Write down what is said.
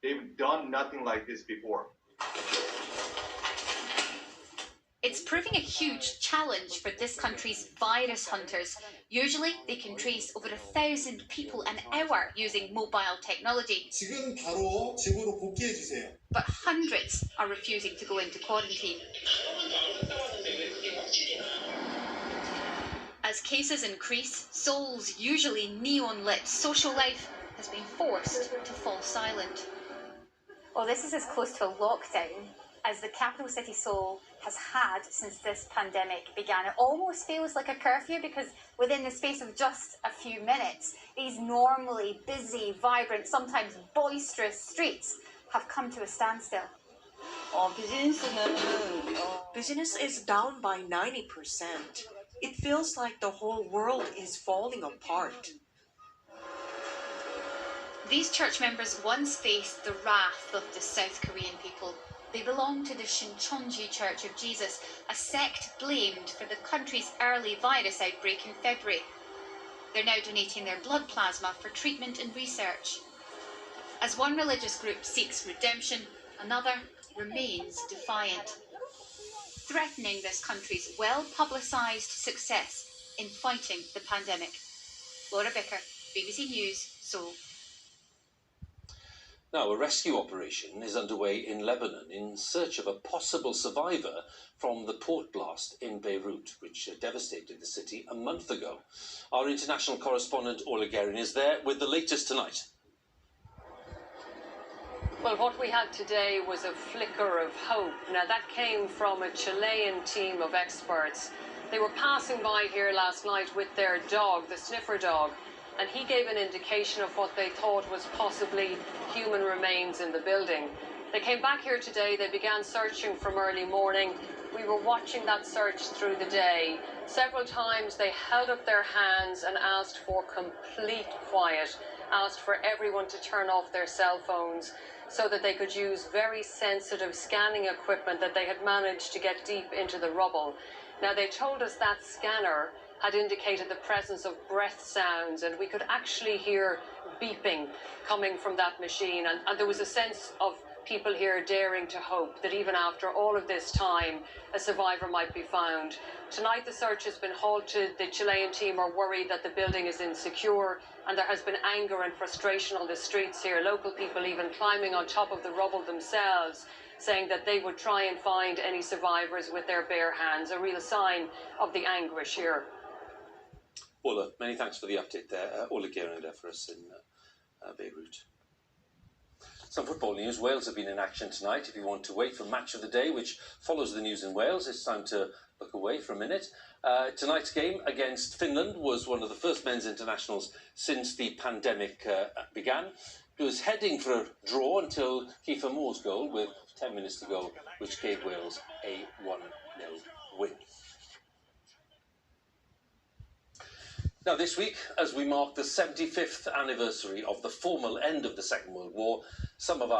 They've done nothing like this before. It's proving a huge challenge for this country's virus hunters. Usually, they can trace over 1,000 people an hour using mobile technology. 지금 바로 집으로 복귀해 주세요. But hundreds are refusing to go into quarantine. As cases increase, Seoul's usually neon-lit social life has been forced to fall silent. Well, this is as close to a lockdown as the capital city Seoul has had since this pandemic began. It almost feels like a curfew because within the space of just a few minutes, these normally busy, vibrant, sometimes boisterous streets have come to a standstill. Business is down by 90%. It feels like the whole world is falling apart. These church members once faced the wrath of the South Korean people. They belong to the Shincheonji Church of Jesus, a sect blamed for the country's early virus outbreak in February. They're now donating their blood plasma for treatment and research. As one religious group seeks redemption, another remains defiant, threatening this country's well-publicised success in fighting the pandemic. Laura Bicker, BBC News, Seoul. Now, a rescue operation is underway in Lebanon in search of a possible survivor from the port blast in Beirut, which devastated the city a month ago. Our international correspondent, Orla Guerin, is there with the latest tonight. Well, what we had today was a flicker of hope. Now, that came from a Chilean team of experts. They were passing by here last night with their dog, the sniffer dog, and he gave an indication of what they thought was possibly human remains in the building. They came back here today, they began searching from early morning. We were watching that search through the day. Several times they held up their hands and asked for complete quiet, asked for everyone to turn off their cell phones so that they could use very sensitive scanning equipment that they had managed to get deep into the rubble. Now, they told us that scanner had indicated the presence of breath sounds, and we could actually hear beeping coming from that machine. And there was a sense of people here daring to hope that even after all of this time, a survivor might be found. Tonight, the search has been halted. The Chilean team are worried that the building is insecure, and there has been anger and frustration on the streets here. Local people even climbing on top of the rubble themselves, saying that they would try and find any survivors with their bare hands, a real sign of the anguish here. Orla, many thanks for the update there. Orla Guerin there for us in Beirut. Some football news. Wales have been in action tonight. If you want to wait for match of the day, which follows the news in Wales, it's time to look away for a minute. Tonight's game against Finland was one of the first men's internationals since the pandemic began. It was heading for a draw until Kiefer Moore's goal with 10 minutes to go, which gave Wales a 1-0 win. Now, this week, as we mark the 75th anniversary of the formal end of the Second World War, some of our